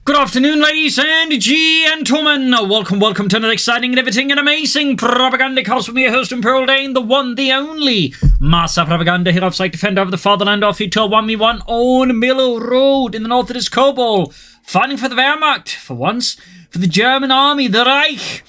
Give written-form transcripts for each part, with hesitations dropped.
Good afternoon, ladies and gentlemen. Welcome to another exciting and everything and amazing Propagandacast with me, your host and Pearl Dane, the one, the only Master Propaganda here outside defender of the fatherland of Hotel 1v1 on Miller Road. In the north it is Cobalt, fighting for the Wehrmacht, for once, for the German army, the Reich.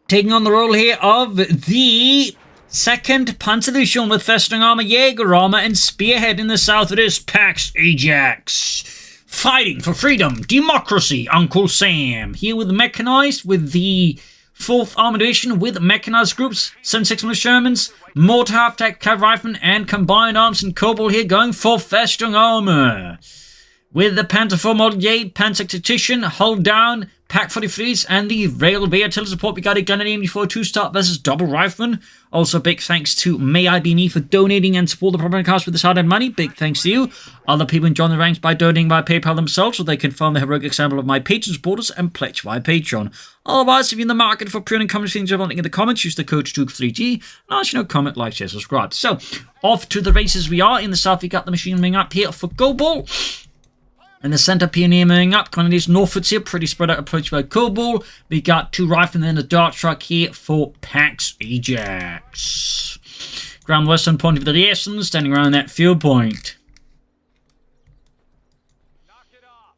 Taking on the role here of the 2nd Panzer Division with Festung Armour, Jaeger Armour, and Spearhead. In the south it is Pax Ajax. Fighting for freedom, democracy, Uncle Sam. Here with Mechanized, with the 4th Armored Division, with Mechanized groups, 76 Shermans, Mortar Half-Tech Cav Riflemen, and Combined Arms, and Cobalt here going for Festung Armour. With the Panther 4 Model J, Panzer Tactician, Hull Down, Pack 43s, and the Railway Artillery Support. We got a gun at AMD 2 start versus Double Rifleman. Also, big thanks to May I Be Me for donating and support the Propagandacast with this hard-earned money. Big thanks to you. Other people join the ranks by donating via PayPal themselves, so they can fund the heroic example of my patron supporters and pledge via Patreon. Otherwise, if you're in the market for pure and common things, you're link in the comments, use the CoH2 3G, and as you know, comment, like, share, subscribe. So, off to the races we are. In the south, we got the machine ring up here for Cobalt. In the centre, pioneer moving up. Kind of these northwards here, pretty spread out approach by Cobalt. We got 2 riflemen and a dart truck here for Pax Ajax. Ground western point of the reaction, standing around that fuel point.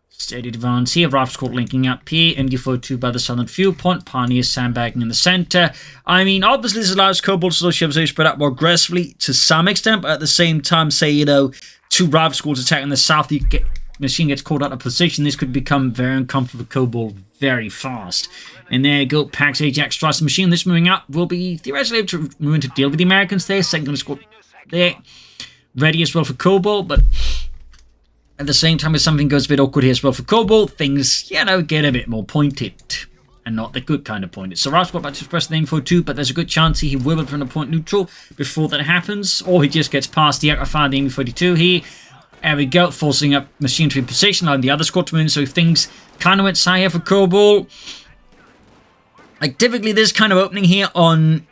Steady advance here. Rifle squad linking up here. MD42 by the southern fuel point. Pioneer sandbagging in the centre. I mean, obviously this allows Cobalt to spread out more aggressively to some extent, but at the same time, say, you know, 2 rifle squads attacking the south, you get machine gets caught out of position. This could become very uncomfortable for Cobalt very fast. And there you go, Pax Ajax tries the machine. This moving up will be theoretically able to move in to deal with the Americans there. Second squad there, ready as well for Cobalt, but at the same time, if something goes a bit awkward here as well for Cobalt, things, you know, get a bit more pointed. And not the good kind of pointed. So Ralph's got back to press the info too, but there's a good chance he will be from the point neutral before that happens, or he just gets past the fire the MD42 here. There we go, forcing up machine to be position, allowing the other squad to move in, so things kind of went side here for Cobalt. Like, typically this kind of opening here on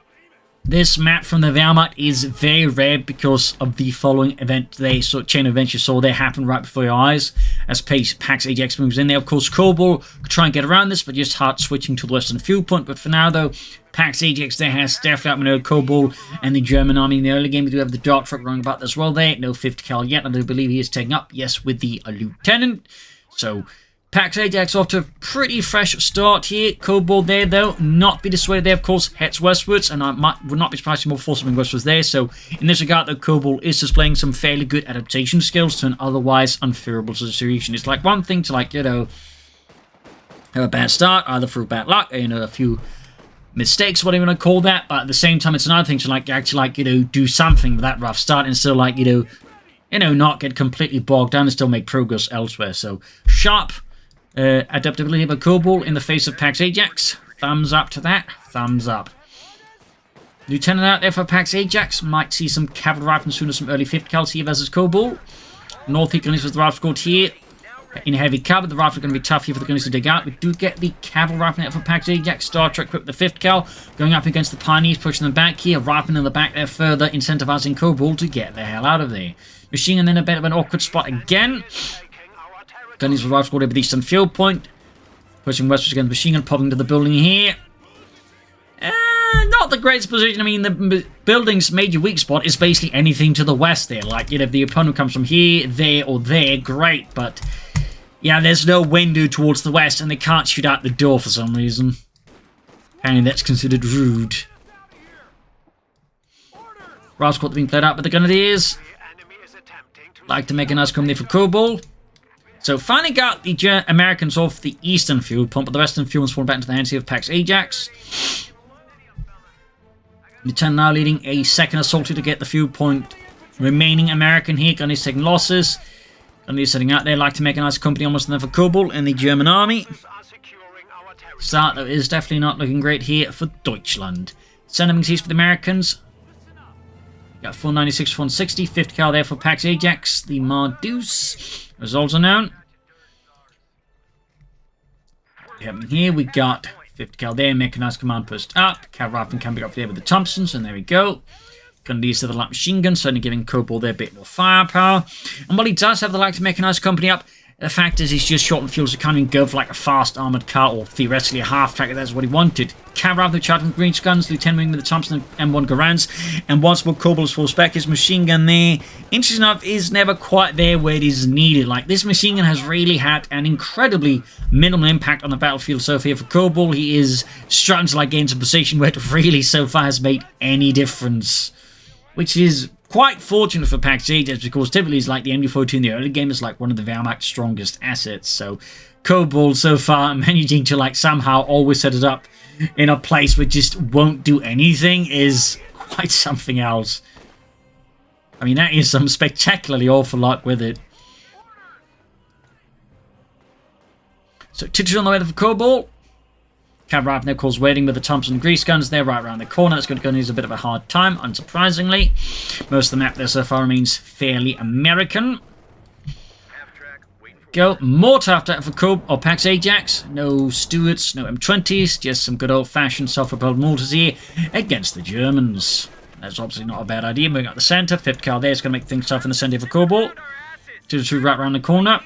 this map from the Wehrmacht is very rare because of the following event they chain of events you saw there happen right before your eyes. As Pax Ajax moves in there, of course, Cobalt could try and get around this, but just hard switching to the western fuel point. But for now, though, Pax Ajax there has definitely outmaneuvered Cobalt and the German army in the early game. We do have the dart truck running about as well there. No 50 cal yet. I do believe he is taking up, yes, with the lieutenant. So Pax Ajax off to a pretty fresh start here. Cobalt there, though, not be dissuaded there, of course, heads westwards, and I would not be surprised to see more forcing westwards there. So, in this regard, though, Cobalt is displaying some fairly good adaptation skills to an otherwise unfavorable situation. It's like one thing to, like, you know, have a bad start, either through bad luck, or, you know, a few mistakes, whatever you want to call that, but at the same time, it's another thing to, like, actually, like, you know, do something with that rough start and still, like, you know, not get completely bogged down and still make progress elsewhere. So, sharp adaptability by Cobalt in the face of Pax Ajax. Thumbs up to that. Thumbs up. Lieutenant out there for Pax Ajax. Might see some cavalry riflemen soon as some early 50 cals here versus Cobalt. North Economics with the rifle squad here in heavy cover. The rifle are going to be tough here for the gunners to dig out. We do get the cavalry rifle out for Pax Ajax. Star Trek equipped the 5th cal. Going up against the Pioneers, pushing them back here. Rifleman in the back there, further incentivizing Cobalt to get the hell out of there. Machine and then a bit of an awkward spot again. Gunners with rifle squad over the eastern fuel point. Pushing westwards against machine gun, popping to the building here. Not the greatest position. I mean, the building's major weak spot is basically anything to the west there. Like, you know, if the opponent comes from here, there, or there, great. But, yeah, there's no window towards the west, and they can't shoot out the door for some reason. Apparently that's considered rude. Rifle squad being played out by the Grenadiers. Like to make a nice come there for Cobalt. So finally got the Americans off the eastern fuel pump, but the western fuel was fallen back into the hands here of Pax Ajax. Lieutenant now leading a 2nd assault to get the fuel point remaining American here. Gunners taking losses. Gunners setting out there, like to make a nice company almost enough for Cobalt and the German army. Start though is definitely not looking great here for Deutschland. Sending seas for the Americans. Got 496, 460, 50 cal there for Pax Ajax. The Mardeus. Results are known. Here we got 50 cal there, mechanized command post up. Cav rifle can be up there with the Thompsons, and there we go. Gonna use the light machine gun, certainly giving Cobalt there a bit more firepower. And while he does have the light mechanized company up, The fact is, he's just short on fuel, so can't even go for like a fast armoured car, or theoretically a half-track if that's what he wanted. Cav with charging green guns, Lieutenant Wing with the Thompson and M1 Garand's, and once more Cobal's full spec. His machine gun there, interesting enough, is never quite there where it is needed. Like, this machine gun has really had an incredibly minimal impact on the battlefield so far for Cobalt. He is starting to like get into a position where it really so far has made any difference, which is quite fortunate for PAX Ajax, because typically it's like the MD42 in the early game is like one of the Wehrmacht's strongest assets. So Cobalt so far managing to like somehow always set it up in a place where it just won't do anything is quite something else. I mean, that is some spectacularly awful luck with it. So Titch on the way for Cobalt. Cav right now, of course, waiting with the Thompson grease guns. They're right around the corner. That's going to need a bit of a hard time, unsurprisingly. Most of the map there so far remains fairly American. Go. More tough for Cobalt or PAX Ajax. No Stuarts, no M20s. Just some good old-fashioned self-propelled mortars here against the Germans. That's obviously not a bad idea. Moving up the centre. Fifth car there is going to make things tough in the centre for Cobalt. 2-2 right around the corner.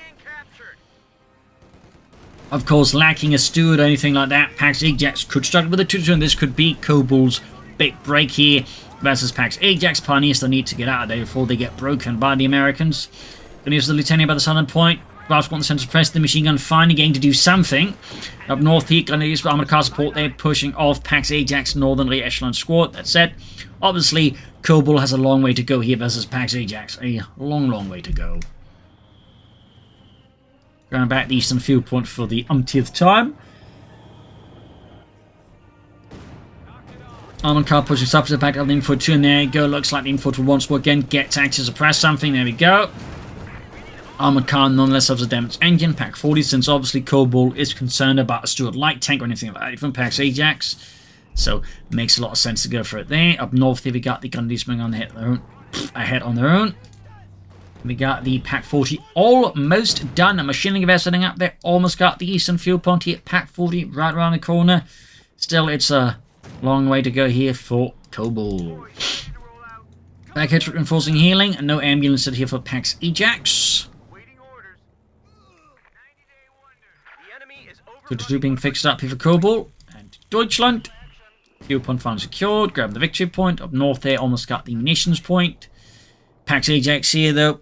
Of course, lacking a Steward or anything like that, PAX Ajax could struggle with a 2-2, and this could be Cobalt's big break here versus PAX Ajax. Pioneers still need to get out of there before they get broken by the Americans. Going to use the Lieutenant by the southern point. Ralph's got the centre press. The machine gun finally getting to do something. Up north here, going to use armoured car support there, pushing off PAX Ajax northernly echelon squad. That's it. Obviously, Cobalt has a long way to go here versus PAX Ajax. A long, long way to go. Going back the eastern field point for the umpteenth time. Armored car pushing up to the back of the Info 2, and there you go. Looks like the Info 2 once more again gets to suppress something. There we go. Armored car nonetheless has a damaged engine. PAC 40, since obviously Cobalt is concerned about a Stuart light tank or anything like that from PAX Ajax. So makes a lot of sense to go for it there. Up north here we got the Gundy swing on ahead on their own. We got the PAC 40 almost done. A machining gewehr setting up there. Almost got the eastern field point here. PAC 40 right around the corner. Still, it's a long way to go here for Cobalt. Back here, reinforcing healing. And no ambulance set here for PAX Ajax. 2-2 being fixed up here for Cobalt. And Deutschland. Field point finally secured. Grab the victory point. Up north there, almost got the munitions point. PAX Ajax here, though.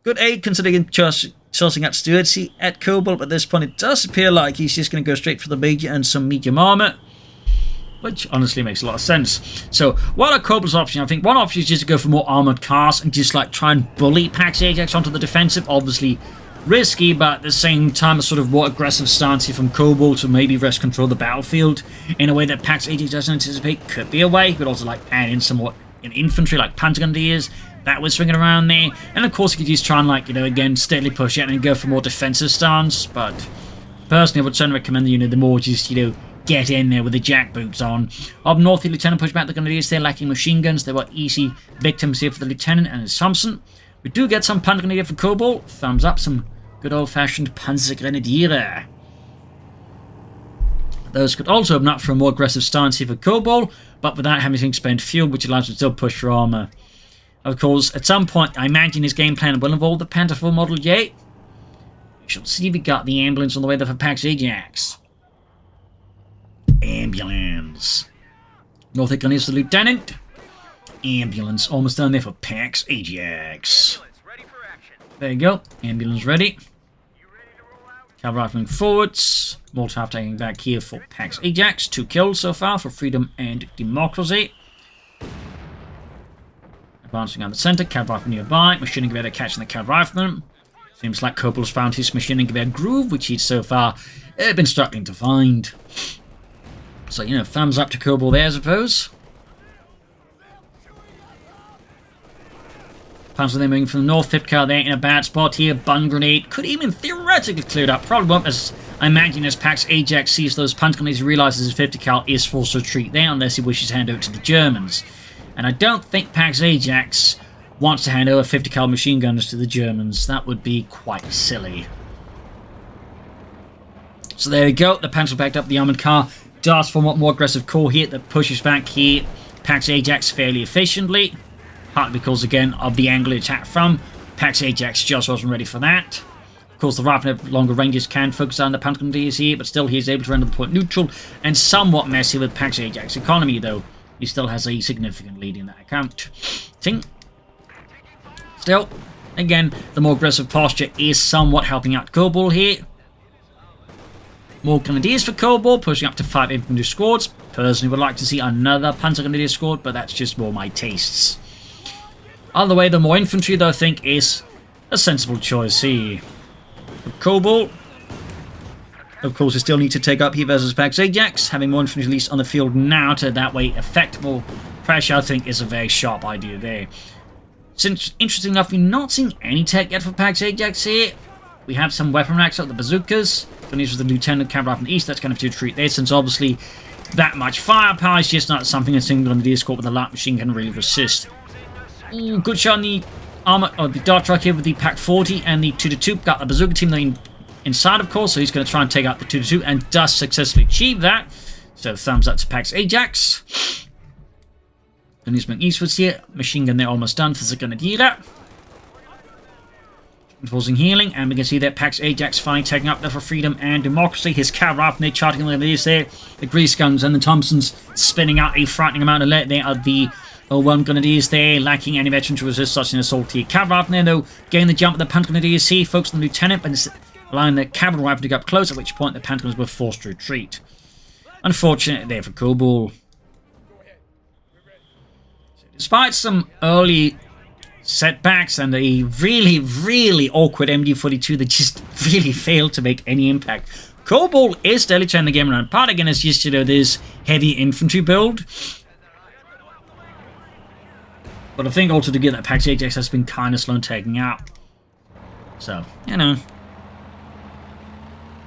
Good aid considering tossing out Stuarts at Cobalt, but at this point it does appear like he's just going to go straight for the major and some medium armor, which honestly makes a lot of sense. So, while a Cobalt's option, I think one option is just to go for more armored cars and just like try and bully PAX Ajax onto the defensive. Obviously risky, but at the same time a sort of more aggressive stance here from Cobalt to maybe rest control the battlefield in a way that PAX Ajax doesn't anticipate. Could be a way. You could also like add in somewhat in infantry like Panzergrenadiers. That was swinging around there. And of course, you could just try and, like, you know, again, steadily push it and go for more defensive stance. But personally, I would certainly recommend the more just, get in there with the jackboots on. Up north, the Lieutenant pushed back the Grenadiers. They're lacking machine guns. They were easy victims here for the Lieutenant and his Thompson. We do get some Panzergrenadier for Cobalt. Thumbs up, some good old-fashioned Panzergrenadier. Those could also open up for a more aggressive stance here for Cobalt, but without having to expend fuel, which allows them to still push for armor. Of course, at some point, I imagine his game plan will involve the Panther 4 Model J. We shall see if we got the ambulance on the way there for PAX Ajax. Ambulance. North Gun is the Lieutenant. Ambulance almost done there for PAX Ajax. There you go. Ambulance ready. Cavalry rifling forwards. Molotov taking back here for PAX Ajax. 2 kills so far for freedom and democracy. Advancing on the centre, cav rifle nearby, machining gewehr catching the cav rifleman. Seems like Cobalt's found his machining gewehr groove, which he's so far been struggling to find. So, thumbs up to Cobalt there, I suppose. Panzer then moving from the north, Fifth car there in a bad spot here. Bun grenade could even theoretically clear it up. Probably won't, as I imagine, as PAX Ajax sees those punch grenades, he realises his 50 cal is forced to retreat there unless he wishes to hand over to the Germans. And I don't think PAX Ajax wants to hand over 50 cal machine guns to the Germans. That would be quite silly. So there we go. The Panzer backed up the armoured car. Does form a more aggressive core here that pushes back here PAX Ajax fairly efficiently. Partly because, again, of the angle attack from. PAX Ajax just wasn't ready for that. Of course, the Rifle at longer ranges can focus on the Panzergrenadiers here, but still he is able to render the point neutral and somewhat messy with Pax Ajax economy, though he still has a significant lead in that account. Still, again, the more aggressive posture is somewhat helping out Cobalt here. More Grenadiers for Cobalt, pushing up to 5 infantry squads. Personally would like to see another Panzer Grenadier squad, but that's just more my tastes. Either way, the more infantry, though, I think is a sensible choice here. For Cobalt, of course, we still need to take up here versus Pax Ajax. Having more infantry released on the field now to that way affect more pressure, I think, is a very sharp idea there. Since, interesting enough, we're not seeing any tech yet for Pax Ajax here. We have some weapon racks out the bazookas. Finishes with the Lieutenant Cavalry from the East. That's going to have to treat there, since obviously that much firepower is just not something a single Grenadier squad with a light machine can really resist. Ooh, good shot on the armor, or the dart truck here with the Pack 40 and the 2-2. Got the bazooka team inside, of course, so he's going to try and take out the 2-2 and does successfully achieve that. So thumbs up to Pax Ajax. And he's moving eastwards here. Machine gun there almost done for the Grenadier. Enforcing healing, and we can see that Pax Ajax finally taking up there for freedom and democracy. His cavalry from there charging the Grenadiers there. The Grease Guns and the Thompsons spinning out a frightening amount of lead there are the 01 Grenadiers there, lacking any veteran to resist such an assault here. Cavalry from there, though, getting the jump at the Panzer Grenadiers here, focused on the Lieutenant, but allowing the cavalry rifle to get up close, at which point the Panzers were forced to retreat. Unfortunate there for Cobalt. Despite some early setbacks and a really awkward MD42 that just really failed to make any impact, Cobalt is steadily turning the game around. Part again is just, this heavy infantry build. But I think altogether that Pax Ajax has been kind of slow in taking out. So,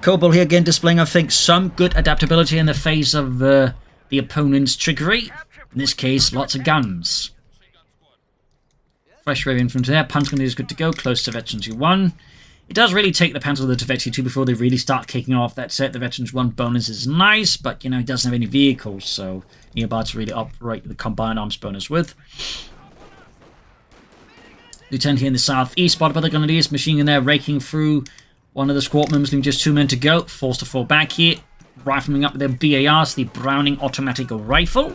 Cobalt here again displaying, I think, some good adaptability in the face of the opponent's trickery. In this case, lots of guns. Fresh wave infantry there. Panzer is good to go, close to Veterans 2-1. It does really take the Panzer to Veterans 2 before they really start kicking off. That set, the Veterans 1 bonus is nice, but, it doesn't have any vehicles, so nearby to really operate the combined arms bonus with. Lieutenant here in the southeast, spotted by the Grenadiers, machine gun there, raking through one of the squad members, leaving just 2 men to go. Forced to fall back here. Rifling up with their BARs, the Browning Automatic Rifle.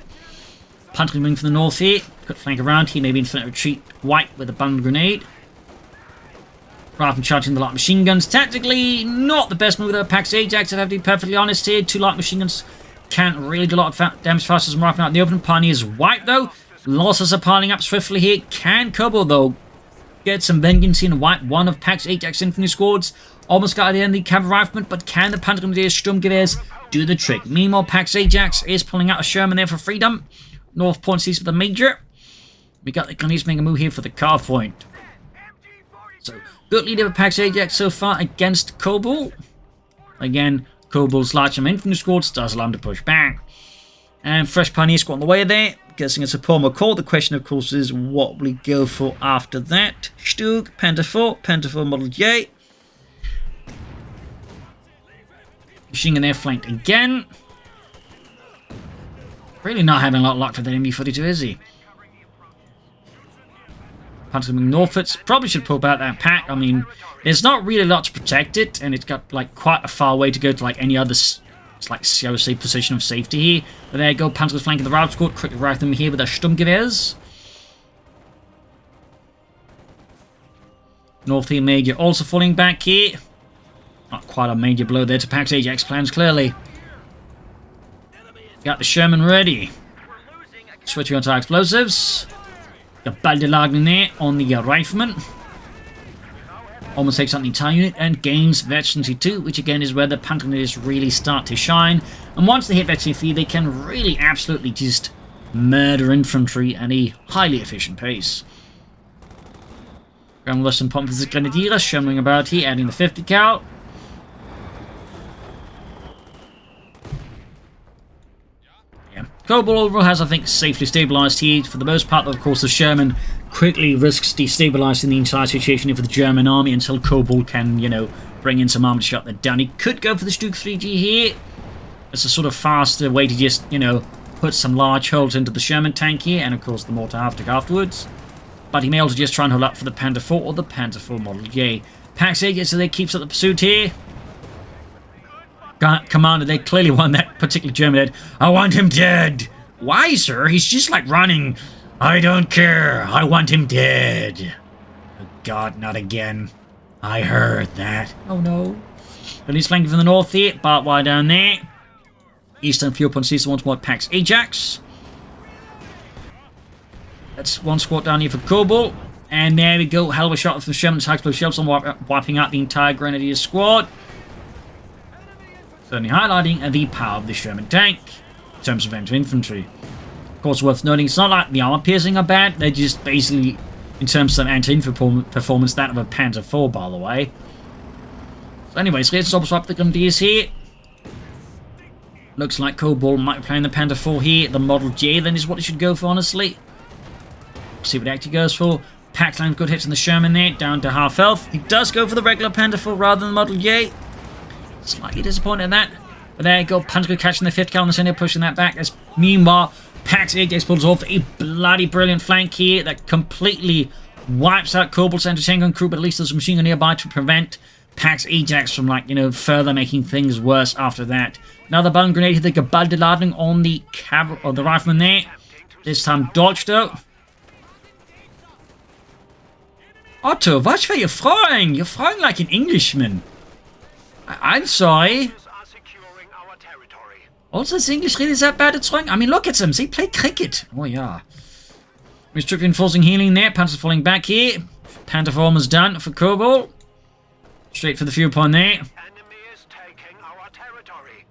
Panzer moving from the north here. Cut flank around here, maybe infinite retreat. White with a bundle grenade. Rather than charging the light machine guns. Tactically, not the best move with Pax Ajax, if I have to be perfectly honest here. 2 light machine guns can't really do a lot of damage faster than rifling out in the open. Pioneer's white though. Losses are piling up swiftly here. Can Cobalt though get some vengeance and wipe one of Pax Ajax infantry squads? Almost got at the end of the cavalry rifleman, but can the Panzer Grenadiers Sturmgewehrs do the trick? Meanwhile, Pax Ajax is pulling out a Sherman there for freedom. North points east with the Major. We got the Grenadiers making a move here for the car point. So, good leader of Pax Ajax so far against Cobalt. Again, Cobalt's large infantry squads does allow him to push back. And fresh Pioneer squad on the way there. Guessing it's a Paul McCall. The question, of course, is what will he go for after that? Stug, Panther 4, Panther 4 Model J. Machine gun there flanked again. Really not having a lot of luck for the MD42, is he? Panzer northwards. Probably should pull back that pack. I mean, there's not really a lot to protect it, and it's got like quite a far way to go to like any other, shall we say, position of safety here. But there you go, Panzer's flanking the route squad. Quickly right them here with their Sturmgewehrs. North here Major also falling back here. Not quite a major blow there to Pax Ajax plans, clearly. Got the Sherman ready. Switching on to explosives. The Baldelagnen there on the rifleman. Almost takes out the entire unit and gains Veterancy 2, which again is where the Panzers really start to shine. And once they hit Veterancy 3, they can really absolutely just murder infantry at a highly efficient pace. Ground Western pump for the Grenadiers, Sherman about here, adding the 50 cal. Cobalt overall has, I think, safely stabilised here for the most part. Of course, the Sherman quickly risks destabilising the entire situation for the German army until Cobalt can, bring in some armor to shut that down. He could go for the Stug 3G here. It's a sort of faster way to just, put some large holes into the Sherman tank here, and of course the mortar afterwards. But he may also just try and hold up for the Panther 4 or the Panther 4 Model J. Pax Ajax, so they keeps up the pursuit here. Commander, they clearly want that particular German dead. I want him dead. Why, sir? He's just like running. I don't care. I want him dead. Oh, God, not again. I heard that. Oh, no. But he's flanking from the north here. Barbed wire down there. Eastern fuel point sees once more Pax Ajax. That's one squad down here for Cobalt. And there we go. Hell of a shot from Sherman's high-explosive shells on wiping out the entire Grenadier squad. Certainly highlighting the power of the Sherman tank in terms of anti-infantry. Of course, worth noting, it's not like the armor-piercing are bad. They're just basically, in terms of anti-infantry performance, that of a Panzer IV, by the way. So anyways, let's swap the Grenadiers here. Looks like Cobalt might be playing the Panzer IV here. The Model J then is what it should go for, honestly. See what it actually goes for. Pax lands good hits on the Sherman there, down to half health. He does go for the regular Panzer IV rather than the Model J. Slightly disappointed in that. But there you go, Panzer catching the 5th cal in the center, pushing that back. As meanwhile, Pax Ajax pulls off a bloody brilliant flank here that completely wipes out Cobalt's anti-tank gun crew, but at least there's a machine gun nearby to prevent Pax Ajax from, like, you know, further making things worse after that. Another button grenade hit the Kobal lading on the rifleman there. This time dodged though. Otto, watch where you're flying! You're flying like an Englishman. I'm sorry. Also, is English really that bad at throwing? I mean, look at them. They play cricket. Oh, yeah. Restricted reinforcing healing there. Panzer's falling back here. Panther form is done for Cobalt. Straight for the fuel point there. Enemy is taking our territory.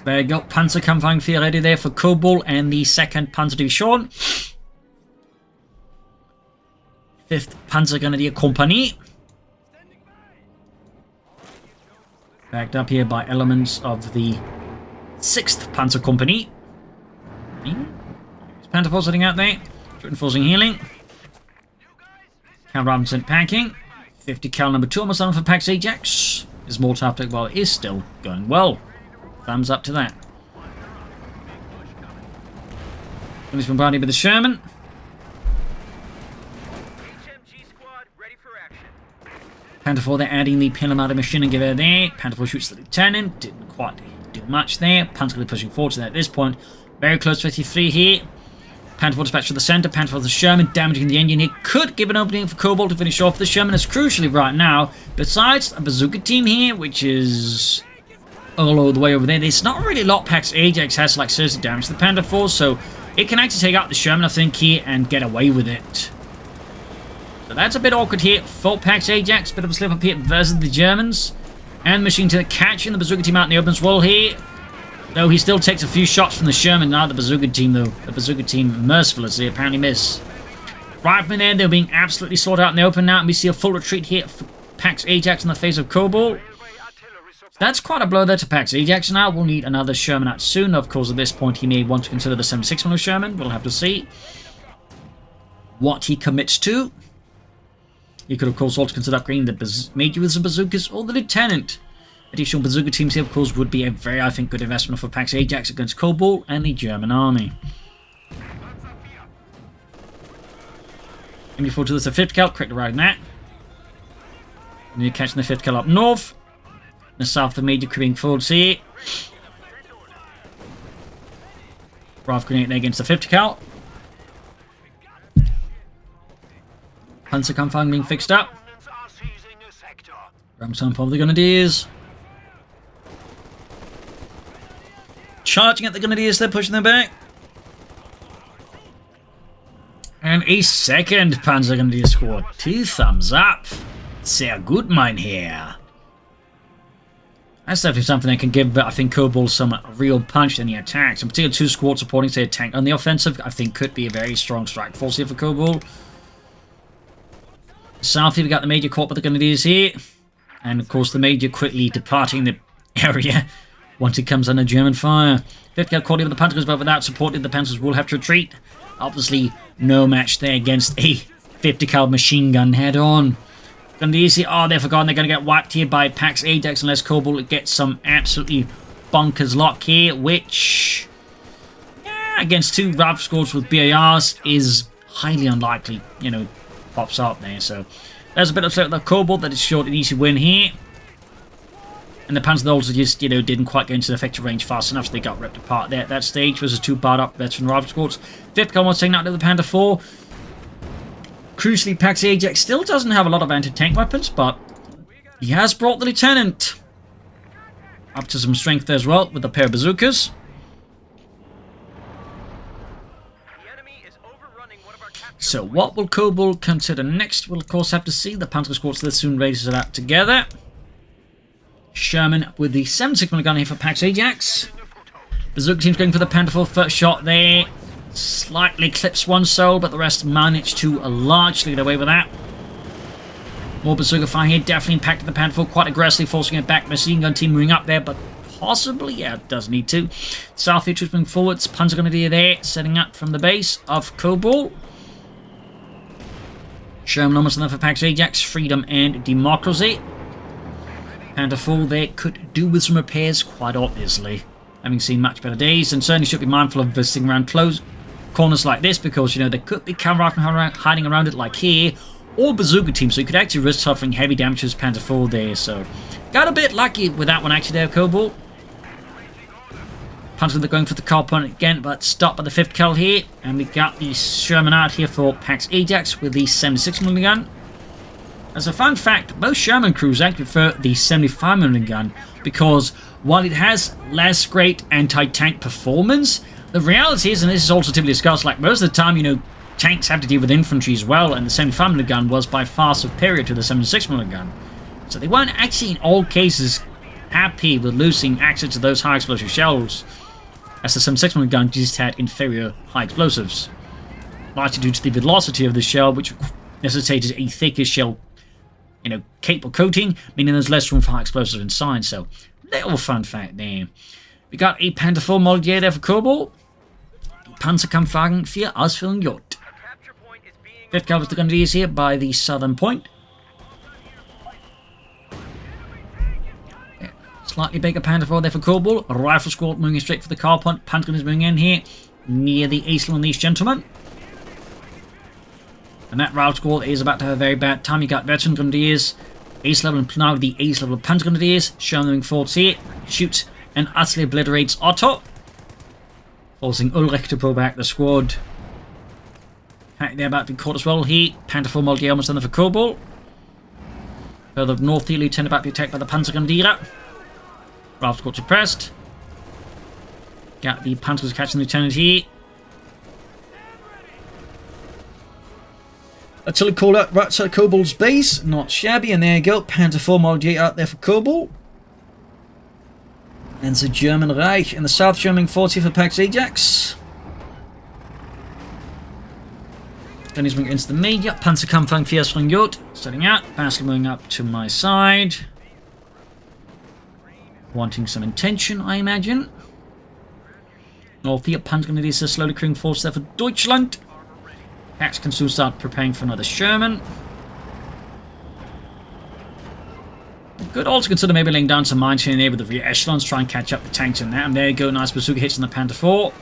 There you go. Panzerkampfwagen ready there for Cobalt and the 2nd Panzer Division. 5th Panzer Grenadier Company. Backed up here by elements of the 6th Panzer Company. Panther force sitting out there. Reinforcing healing. Cal Robinson packing. 50 cal number 2 almost done for Pax Ajax. His mortar uptake, well, it is still going well. Thumbs up to that. He's bombarded with the Sherman. Panther 4 there adding the Pinamata machine gun gewehr there. Panther 4 shoots the lieutenant. Didn't quite do much there. Panther really pushing forward to that at this point. Very close 53 here. Panther 4 dispatched to the center. Panther 4 the Sherman damaging the engine here. Could give an opening for Cobalt to finish off the Sherman as crucially right now. Besides a bazooka team here, which is all over the way over there. There's not really a lot Pax Ajax has to, like, seriously damage the Panther 4, so it can actually take out the Sherman, I think, here and get away with it. So that's a bit awkward here for Pax Ajax. Bit of a slip up here versus the Germans. And machine to catching the bazooka team out in the open as well here. Though he still takes a few shots from the Sherman. Now the bazooka team, though. The bazooka team mercilessly apparently miss. Riflemen there, they're being absolutely slaughtered out in the open now. And we see a full retreat here for Pax Ajax in the face of Cobalt. That's quite a blow there to Pax Ajax now. We'll need another Sherman out soon. Of course, at this point, he may want to consider the 76mm Sherman. We'll have to see what he commits to. He could, of course, also consider upgrading the Major with some bazookas or the Lieutenant. Additional bazooka teams here, of course, would be a very, I think, good investment for Pax Ajax against Cobalt and the German army. And before to this, the 5th cal, correct around that. And you're catching the 5th cal up north. The south of Major creeping forwards here. Rifle grenade there against the 50 cal. Panzerkampfwagen being fixed up. Ramson for the Grenadiers. Charging at the Grenadiers, they're pushing them back. And a 2nd Panzer Grenadier squad. 2 thumbs up. Sehr gut, mein Herr. That's definitely something that can give, I think, Cobalt some real punch in the attacks. In particular, 2 squads supporting, say, a tank on the offensive, I think could be a very strong strike force here for Cobalt. South here, we got the Major caught by the Grenadiers here. And, of course, the Major quickly departing the area once it comes under German fire. 5th cal caught here with the Panthers, but without support, the Panthers will have to retreat. Obviously, no match there against a 50 cal machine gun head-on. Grenadiers here, oh, they're forgotten. They're going to get wiped here by Pax Ajax unless Cobalt gets some absolutely bonkers lock here, which, yeah, against 2 RAV squads with BARs is highly unlikely, you know, pops up there. So there's a bit of the Cobalt that is short and easy win here. And the Panzer also just, you know, didn't quite get into the effective range fast enough, so they got ripped apart there at that stage. Was a 2-part up veteran rival squads. 5th gun was taken out to the Panther 4. Crucially, Pax Ajax still doesn't have a lot of anti-tank weapons, but he has brought the Lieutenant up to some strength there as well with a pair of bazookas. So what will Kobal consider next? We'll of course have to see. The Panzer squads that soon raises it out together. Sherman with the 7.6mm gun here for Pax Ajax. Bazooka team's going for the Panther 4 first shot there. Slightly clips one soul, but the rest managed to largely get away with that. More bazooka fire here, definitely impacted the Panther 4 quite aggressively, forcing it back. Machine gun team moving up there, but possibly, yeah, it does need to. South here troops moving forwards. Panzer Grenadier there, setting up from the base of Cobalt. Sherman almost enough for Pax Ajax, freedom and democracy. Panther 4 there could do with some repairs, quite obviously. Having seen much better days, and certainly should be mindful of visiting around close corners like this, because, you know, there could be cover hiding around it like here, or bazooka team, so you could actually risk suffering heavy damage to his Panther 4 there, so got a bit lucky with that one actually there, Cobalt. Panzer going for the car point again, but stopped by the 5th cal here, and we got the Sherman out here for Pax Ajax with the 76mm gun. As a fun fact, most Sherman crews actually prefer the 75mm gun, because while it has less great anti-tank performance, the reality is, and this is also typically discussed, like most of the time, you know, tanks have to deal with infantry as well, and the 75mm gun was by far superior to the 76mm gun. So they weren't actually in all cases happy with losing access to those high explosive shells, as the 76mm gun just had inferior high explosives, largely due to the velocity of the shell, which necessitated a thicker shell, you know, capable coating, meaning there's less room for high explosives inside. So, little fun fact there. We got a Panther 4 Moldier there for Cobalt. Die Panzerkampfwagen 4 Ausführung J. 5th Cavalry Grenadiers here by the southern point. Yeah, slightly bigger Panther 4 there for Cobalt. A rifle squad moving straight for the car point. Panther is moving in here near the ace on these gentlemen. And that route squad is about to have a very bad time. You got veteran Grenadiers, ace level, and now the ace level Panther Grenadiers. Sherman moving forwards here. Shoots and utterly obliterates Otto, forcing Ulrich to pull back the squad. They're about to be caught as well here. Panther 4 Moldier almost done there for Cobalt. Further north here, Lieutenant about to be attacked by the Panzer Grenadier. Ralph squad suppressed. Got the Panthers catching the Lieutenant here. Artillery call out right side of Cobalt's base. Not shabby, and there you go. Panther 4 Moldier out there for Cobalt. And the German Reich in the south, German 40 for Pax Ajax. Then he's moving into the media. Panzerkampfwagen 4 from J. Starting out. Basel moving up to my side. Wanting some intention, I imagine. North here, Panzer Grenadiers are slowly clearing force there for Deutschland. Ajax can soon start preparing for another Sherman. Could also consider maybe laying down some mines here and there with the rear echelons, try and catch up the tanks in there. And there you go, nice bazooka hits on the Panther 4.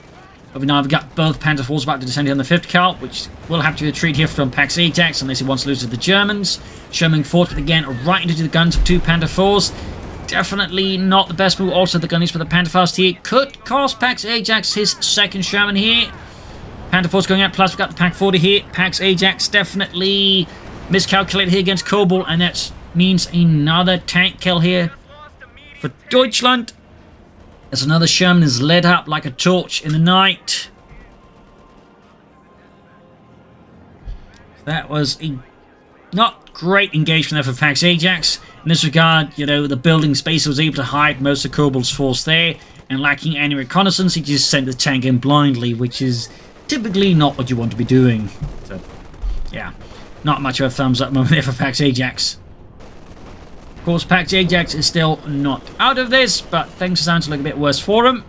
But we now have got both Panther 4s about to descend here on the 5th cal, which will have to retreat here from Pax Ajax unless he wants to lose to the Germans. Sherman fought, but again, right into the guns of 2 Panther 4s. Definitely not the best move. Also, the gunnies for the Panther 4s here could cost Pax Ajax his second Sherman here. Panther 4's going out, plus we've got the Pack 40 here. Pax Ajax definitely miscalculated here against Cobalt, and that means another tank kill here for Deutschland. As another Sherman is lit up like a torch in the night. That was a not great engagement there for Pax Ajax. In this regard, you know, the building space was able to hide most of Cobalt's force there, and lacking any reconnaissance, he just sent the tank in blindly, which is typically not what you want to be doing. So, yeah, not much of a thumbs up moment there for Pax Ajax. Of course, Pax Ajax is still not out of this, but things are starting to look a bit worse for him.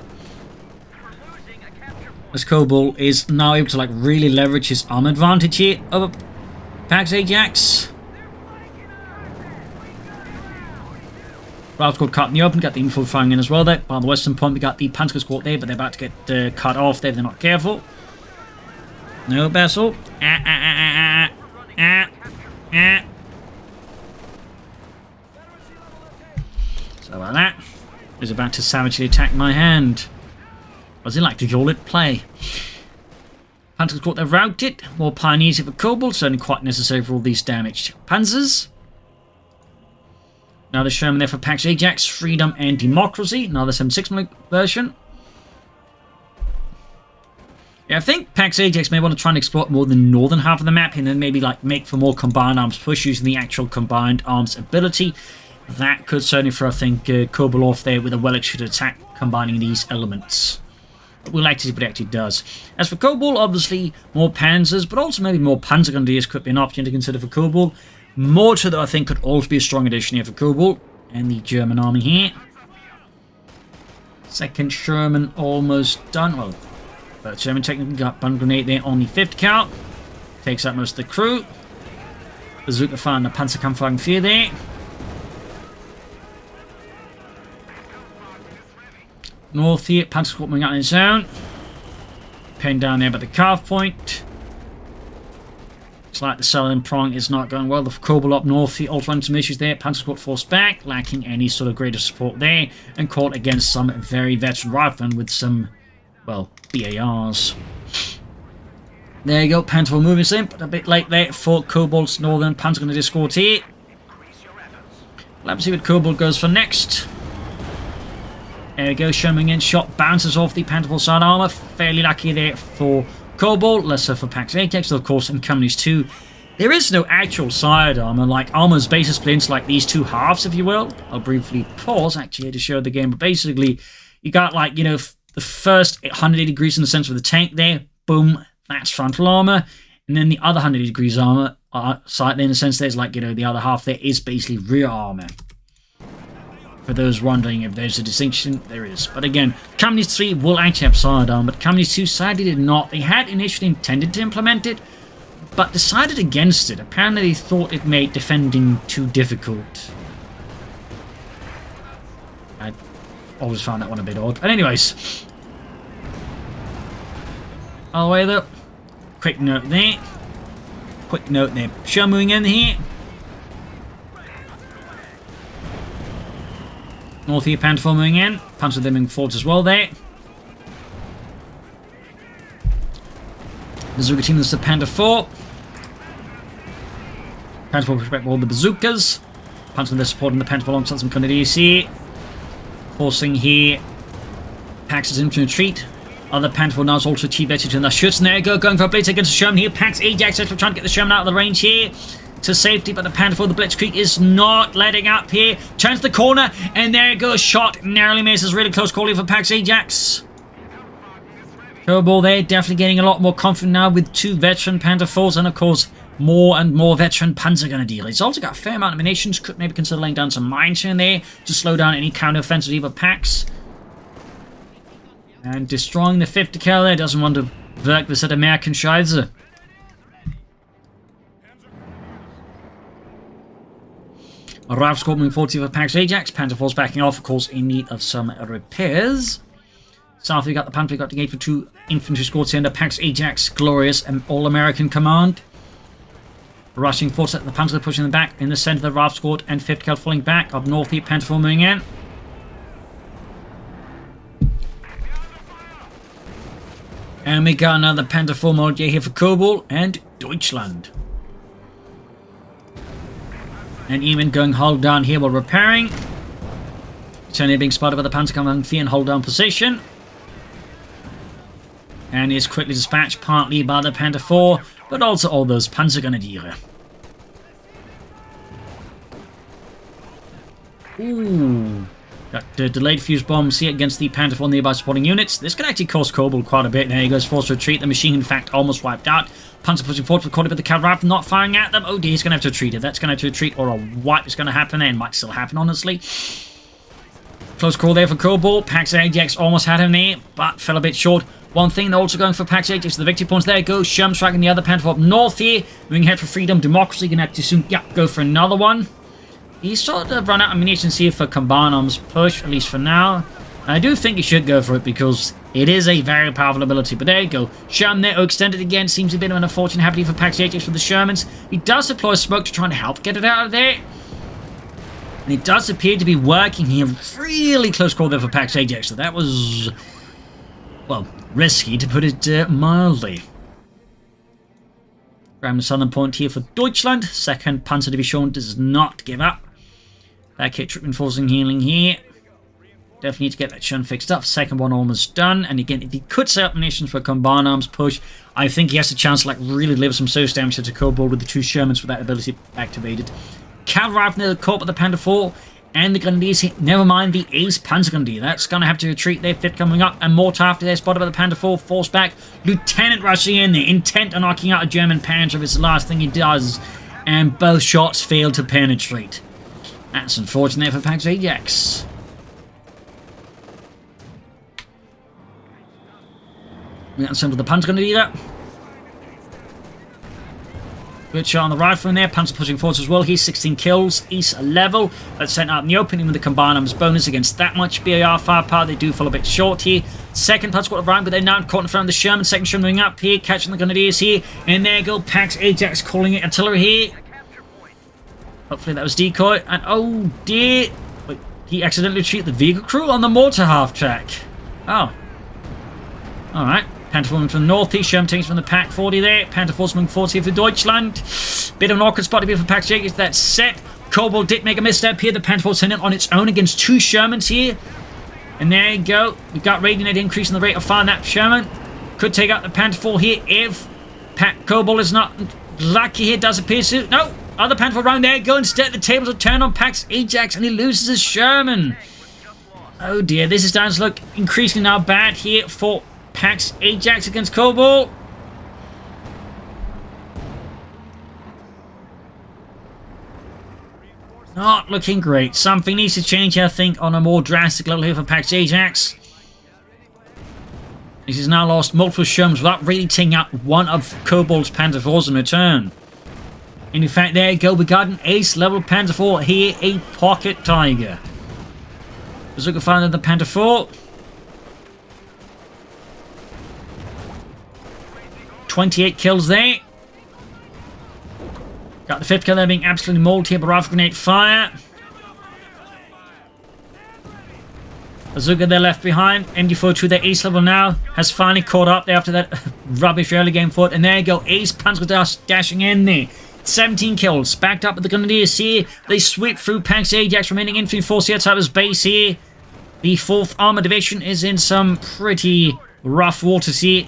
As Cobalt is now able to like really leverage his arm advantage here over Pax Ajax. Ralph squad cut in the open, got the info firing in as well there. By the western point, we got the Panzer squad there, but they're about to get cut off there if they're not careful. No vessel. So about that. Is about to savagely attack my hand. As he like to call it, play. Panzers caught, they're routed. More pioneers here for Cobalt, certainly quite necessary for all these damaged panzers. Now the Sherman there for Pax Ajax, Freedom and Democracy. Another 7.6 version. Yeah, I think Pax Ajax may want to try and exploit more the northern half of the map and then maybe like make for more combined arms push using the actual combined arms ability. That could certainly throw, I think, Kobal off there with a well-executed attack combining these elements. But we'll like to see what it actually does. As for Cobalt, obviously more panzers, but also maybe more panzer grenadiers could be an option to consider for Cobalt. Mortar, though, I think could also be a strong addition here for Cobalt and the German army here. Second Sherman almost done. Well, third Sherman technically got bun grenade there on the 5th cal. Takes out most of the crew. Bazooka fire and the Panzerkampf firing fear there. North here, Panzer Squad moving out on its own. Pinned down there by the carve point. Looks like the southern prong is not going well. The Cobalt up north here also running some issues there. Panzer Squad forced back, lacking any sort of greater support there, and caught against some very veteran riflemen with some, well, BARs. There you go, Panzer moving in, but a bit late there for Cobalt's northern Panzer Grenadier squad here. Let's see what Cobalt goes for next. There we go, Sherman in, shot bounces off the Panther side armor. Fairly lucky there for Cobalt, less so for Pax Ajax, of course, in Companies 2. There is no actual side armor, like armor's basis splints, like these two halves, if you will. I'll briefly pause, actually, to show the game, but basically, you got, like, you know, the first 180 degrees in the center of the tank there, boom, that's frontal armor, and then the other 180 degrees armor side there, in the sense there's, like, you know, the other half there is basically rear armor. For those wondering if there's a distinction, there is. But again, Companies 3 will actually have sidearm, but Companies 2 sadly did not. They had initially intended to implement it, but decided against it. Apparently they thought it made defending too difficult. I always found that one a bit odd. But anyways. All the way though. Quick note there. Quick note there. Show moving in here. North here, Panther moving in. Panzer them moving forwards as well there. Bazooka team, this is the Panther 4. Panther 4 respect all the bazookas. Panzer they're supporting the Panther 4 alongside some Grenadiers here. Forcing here. Pax is in to retreat. Other Panther 4 now is also achieved better than the shoots. And there you go, going for a blitz against the Sherman here. Pax Ajax actually trying to get the Sherman out of the range here to safety, but the Panther 4, the Blitzkrieg is not letting up here. Turns the corner, and there it goes. Shot narrowly misses. Really close call here for Pax Ajax. Cobalt there, definitely getting a lot more confident now with 2 veteran Panther 4s, and of course, more and more veteran Panzer Grenadier. He's also got a fair amount of munitions. Could maybe consider laying down some mines in there to slow down any counter-offensive either Pax. And destroying the 50 cal there. Doesn't want to work with that American Scheiße. Arrive squad moving forward for Pax Ajax. Panther 4's backing off, of course, in need of some repairs. South, we got the Panther, we got the gate for 2 infantry squads here under Pax Ajax, glorious and all-American command. Rushing forward, the Panther pushing them back in the center of the Raft squad, and 5th cal falling back. Up north here, Panther 4 moving in. And we got another Panther 4 mod here for Cobalt and Deutschland. And even going hull down here while repairing. Certainly being spotted by the Panzerkampf Fear and hold down position. And is quickly dispatched partly by the Panther 4, but also all those Panzer Grenadiere. Ooh. Got delayed fuse bombs here against the Panther 4 nearby supporting units. This can actually cost Cobalt quite a bit. There he goes, forced to retreat. The machine, in fact, almost wiped out. Panzer pushing forward, recorded by the cavalry rifle, not firing at them. Oh dear, he's going to have to retreat. If that's going to have to retreat, or a wipe is going to happen, and it might still happen, honestly. Close call there for Cobalt. Pax Ajax almost had him there, but fell a bit short. One thing, they're also going for Pax Ajax, the victory points. There it goes. Sherman striking the other Panther up north here. Moving ahead for freedom, democracy. Going to have to soon, go for another one. He's sort of run out of munitions here for combined arms push, at least for now. I do think you should go for it because it is a very powerful ability. But there you go. Sherman there, extended again. Seems a bit of an unfortunate happening for Pax Ajax with the Shermans. He does deploy smoke to try and help get it out of there. And it does appear to be working here. Really close call there for Pax Ajax. So that was, well, risky to put it mildly. Grabbing the southern point here for Deutschland. Second Panzer Division does not give up. Back hit reinforcing healing here. Definitely need to get that shun fixed up. Second one almost done. And again, if he could set up munitions for a combined arms push, I think he has a chance to like really deliver some serious damage to Cobalt with the 2 Shermans with that ability activated. Cavalry rifle caught by the Panther 4 and the Grenadiers here. Never mind the Ace Panzer Grenadier. That's going to have to retreat there. 5th coming up. And mortar after they're spotted by the Panther 4. Forced back. Lieutenant rushing in there. Intent on knocking out a German Panzer. It's the last thing he does. And both shots fail to penetrate. That's unfortunate for Pax Ajax. We got some of the Panzer Grenadier. Good shot on the rifle in there. Panzer pushing forwards as well. He's 16 kills. East level. That's sent out in the opening with the combined arms bonus against that much BAR firepower. They do fall a bit short here. Second Panzer squad around, but they're now caught in front of the Sherman. Second Sherman moving up here, catching the Grenadiers here. And there go Pax Ajax calling it artillery here. Hopefully that was decoy. And oh dear. Wait, he accidentally treated the vehicle crew on the mortar half track. Oh. Alright. Panther moving from the northeast, Sherman takes from the Pack 40 there. Panther force moving forward here for Deutschland. Bit of an awkward spot to be for Pax Ajax. That's set. Cobalt did make a misstep here. The Panther force sent it on its own against 2 Shermans here. And there you go. We've got radiant increase in the rate of fire. That Sherman could take out the Panther 4 here if Cobalt is not lucky here. Does appear to. No! Other Panther around there. Go instead. The tables are turned on Pax Ajax and he loses his Sherman. Oh dear. This is starting to look increasingly now bad here for Pax Ajax against Cobalt. Not looking great. Something needs to change, I think, on a more drastic level here for Pax Ajax. This has now lost multiple Shermans without really taking out one of Cobalt's Panther 4s in return. And in fact, there you go. We got an ace level Panther 4 here, a pocket tiger. Bazooka fired at the Panther 4. 28 kills there. Got the 5th kill there being absolutely mauled here by rifle grenade fire. Bazooka there left behind. MD42 there, ace level now. Has finally caught up there after that rubbish early game foot. And there you go, ace Panzer dashing in there. 17 kills. Backed up with the Grenadiers here. They sweep through Pax Ajax, remaining infantry force here outside his base here. The 4th Armored Division is in some pretty rough waters here.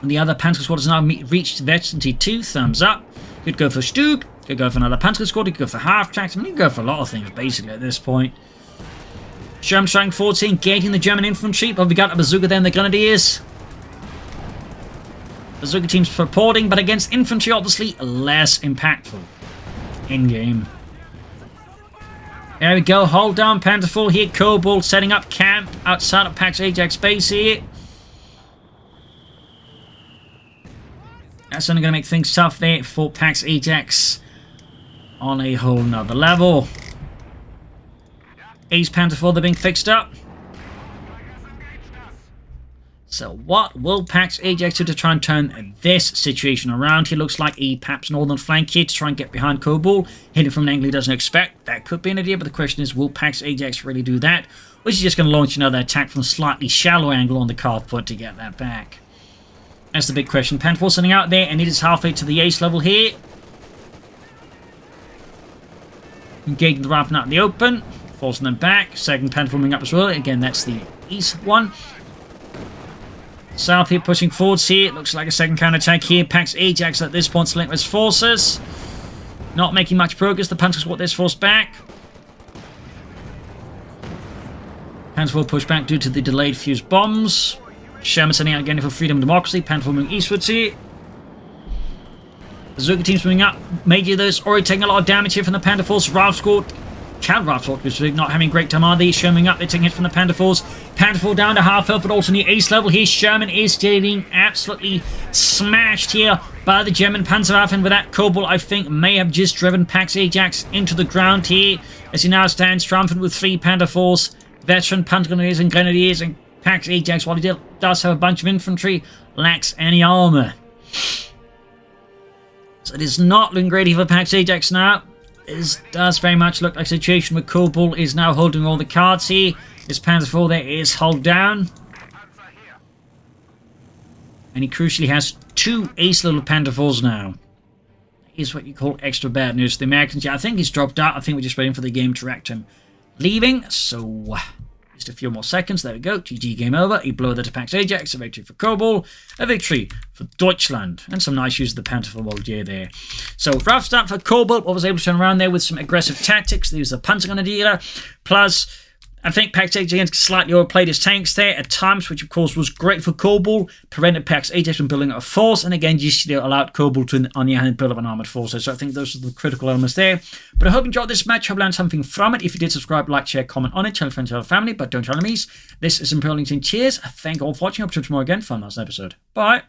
And the other Panzer squad has now reached Veterancy 2. Thumbs up. Could go for Stug. Could go for another Panzer squad. Could go for half tracks. I mean, you could go for a lot of things, basically, at this point. Sherman striking 14, engaging the German infantry. But we got a bazooka there in the Grenadiers. Bazooka teams purporting, but against infantry, obviously, less impactful. In-game. There we go. Hold down Panther 4 here. Cobalt setting up camp outside of Pax Ajax base here. That's only going to make things tough there for Pax Ajax on a whole nother level. Ace Panther 4, they're being fixed up. So what will Pax Ajax do to try and turn this situation around? He looks like a perhaps northern flank here to try and get behind Cobalt. Hitting from an angle he doesn't expect. That could be an idea, but the question is, will Pax Ajax really do that? Or is he just going to launch another attack from a slightly shallow angle on the calf foot to get that back? That's the big question. Panther 4 sending out there, and it is halfway to the ace level here. Engaging the rifle out in the open. Forcing them back. Second Panther 4 moving up as well. Again, that's the east one. South here pushing forwards here. It looks like a second counter-attack here. Pax Ajax at this point select his forces. Not making much progress. The Panther squad this force back. Panther 4 push back due to the delayed fuse bombs. Sherman sending out again for freedom and democracy. Panther 4 moving eastwards here. Bazooka teams moving up. Major of those already taking a lot of damage here from the Panther Force. Rifle squad. Counter rifle squad not having great time, are they? Sherman up. They're taking hits from the Panther Force. Panther 4 down to half health, but also near ace level here. Sherman is getting absolutely smashed here by the German Panzerwaffe. And with that, Cobalt, I think, may have just driven Pax Ajax into the ground here as he now stands triumphant with 3 Panther Force veteran Pantagrueliers and Grenadiers, and Pax Ajax, while he does have a bunch of infantry, lacks any armour. So it is not looking great for Pax Ajax now. It does very much look like a situation where Cobalt is now holding all the cards here. His Panzer IV there is hulled down. And he crucially has 2 ace little Panther IVs now. Is what you call extra bad news. The Americans, yeah, I think he's dropped out. I think we're just waiting for the game to react to him leaving. So, just a few more seconds. There we go. GG, game over. He blew that to Pax Ajax. A victory for Cobalt. A victory for Deutschland. And some nice use of the Panther IV there. So, rough start for Cobalt. Was able to turn around there with some aggressive tactics. There was a Panzergrenadier. Plus, I think Pax Ajax slightly overplayed his tanks there at times, which of course was great for Cobalt, prevented Pax Ajax from building up a force, and again, just allowed Cobalt to, on the other hand, build up an armoured force. So I think those are the critical elements there. But I hope you enjoyed this match. I hope you learned something from it. If you did, subscribe, like, share, comment on it, tell friends, tell family, but don't tell enemies. This is Imperial Linkedin. Cheers. Thank you all for watching. I'll see you tomorrow again for another episode. Bye.